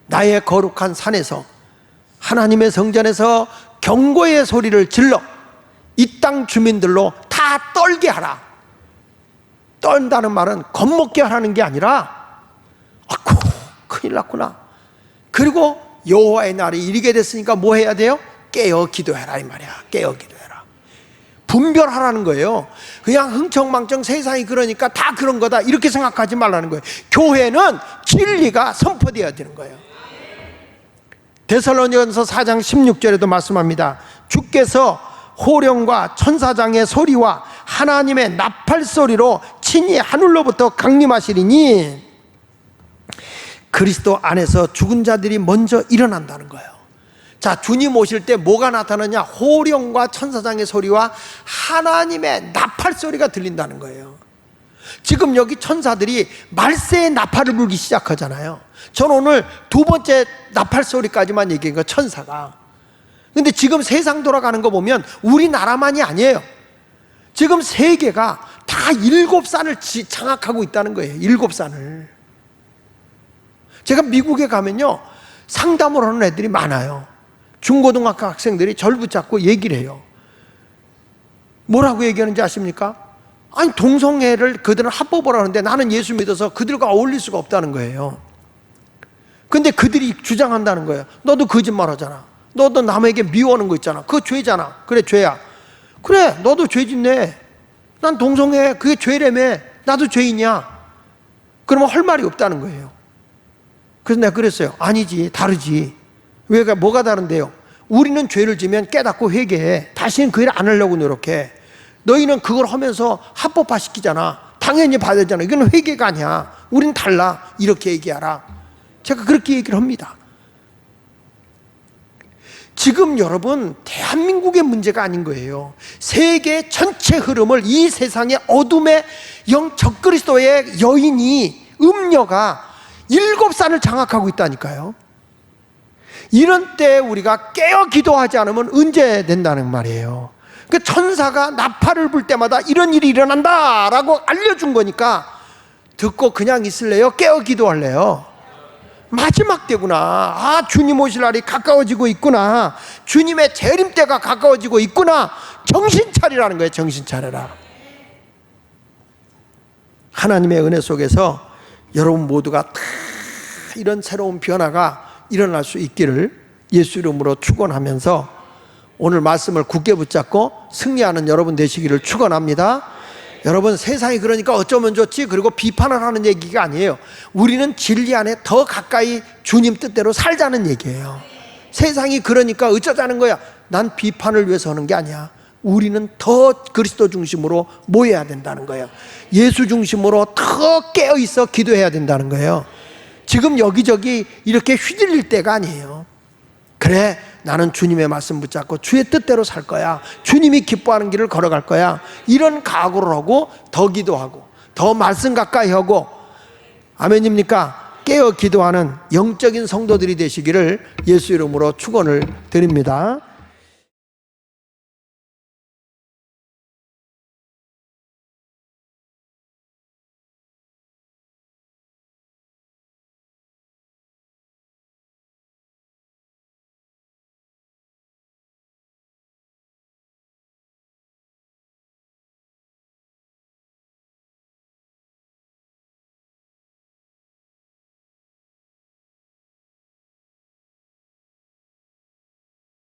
나의 거룩한 산에서, 하나님의 성전에서 경고의 소리를 질러 이 땅 주민들로 다 떨게 하라. 떤다는 말은 겁먹게 하라는 게 아니라, 아이고 큰일 났구나, 그리고 여호와의 날이 이르게 됐으니까 뭐 해야 돼요? 깨어 기도해라 이 말이야. 깨어 기도해라. 분별하라는 거예요. 그냥 흥청망청 세상이 그러니까 다 그런 거다 이렇게 생각하지 말라는 거예요. 교회는 진리가 선포되어야 되는 거예요. 데살로니가서 4장 16절에도 말씀합니다. 주께서 호령과 천사장의 소리와 하나님의 나팔 소리로 친히 하늘로부터 강림하시리니 그리스도 안에서 죽은 자들이 먼저 일어난다는 거예요. 자, 주님 오실 때 뭐가 나타나냐? 호령과 천사장의 소리와 하나님의 나팔 소리가 들린다는 거예요. 지금 여기 천사들이 말세의 나팔을 불기 시작하잖아요. 저는 오늘 두 번째 나팔 소리까지만 얘기한 거예요. 천사가. 근데 지금 세상 돌아가는 거 보면 우리나라만이 아니에요. 지금 세계가 다 7산을 장악하고 있다는 거예요. 7산을. 제가 미국에 가면요, 상담을 하는 애들이 많아요. 중고등학교 학생들이 절 붙잡고 얘기를 해요. 뭐라고 얘기하는지 아십니까? 아니, 동성애를 그들은 합법을 하는데 나는 예수 믿어서 그들과 어울릴 수가 없다는 거예요. 근데 그들이 주장한다는 거예요. 너도 거짓말 하잖아. 너도 남에게 미워하는 거 있잖아. 그거 죄잖아. 그래, 죄야. 그래, 너도 죄짓네. 난 동성애, 그게 죄라며. 나도 죄이냐? 그러면 할 말이 없다는 거예요. 그래서 내가 그랬어요. 아니지, 다르지. 왜가, 뭐가 다른데요? 우리는 죄를 지면 깨닫고 회개해. 다시는 그 일 안 하려고 노력해. 너희는 그걸 하면서 합법화 시키잖아. 당연히 받아야 되잖아. 이건 회개가 아니야. 우린 달라. 이렇게 얘기하라. 제가 그렇게 얘기를 합니다. 지금 여러분, 대한민국의 문제가 아닌 거예요. 세계 전체 흐름을 이 세상의 어둠의 영 적그리스도의 여인이, 음녀가 7산을 장악하고 있다니까요. 이런 때 우리가 깨어 기도하지 않으면 언제 된다는 말이에요. 그 천사가 나팔을 불 때마다 이런 일이 일어난다 라고 알려준 거니까 듣고 그냥 있을래요? 깨어 기도할래요? 마지막 때구나. 아, 주님 오실 날이 가까워지고 있구나. 주님의 재림 때가 가까워지고 있구나. 정신 차리라는 거예요. 정신 차려라. 하나님의 은혜 속에서 여러분 모두가 다 이런 새로운 변화가 일어날 수 있기를 예수 이름으로 축원하면서 오늘 말씀을 굳게 붙잡고 승리하는 여러분 되시기를 축원합니다. 여러분, 세상이 그러니까 어쩌면 좋지 그리고 비판을 하는 얘기가 아니에요. 우리는 진리 안에 더 가까이 주님 뜻대로 살자는 얘기예요. 세상이 그러니까 어쩌자는 거야. 난 비판을 위해서 하는 게 아니야. 우리는 더 그리스도 중심으로 모여야 된다는 거예요. 예수 중심으로 더 깨어있어 기도해야 된다는 거예요. 지금 여기저기 이렇게 휘둘릴 때가 아니에요. 그래, 나는 주님의 말씀 붙잡고 주의 뜻대로 살 거야. 주님이 기뻐하는 길을 걸어갈 거야. 이런 각오를 하고 더 기도하고 더 말씀 가까이 하고, 아멘입니까? 깨어 기도하는 영적인 성도들이 되시기를 예수 이름으로 축원을 드립니다.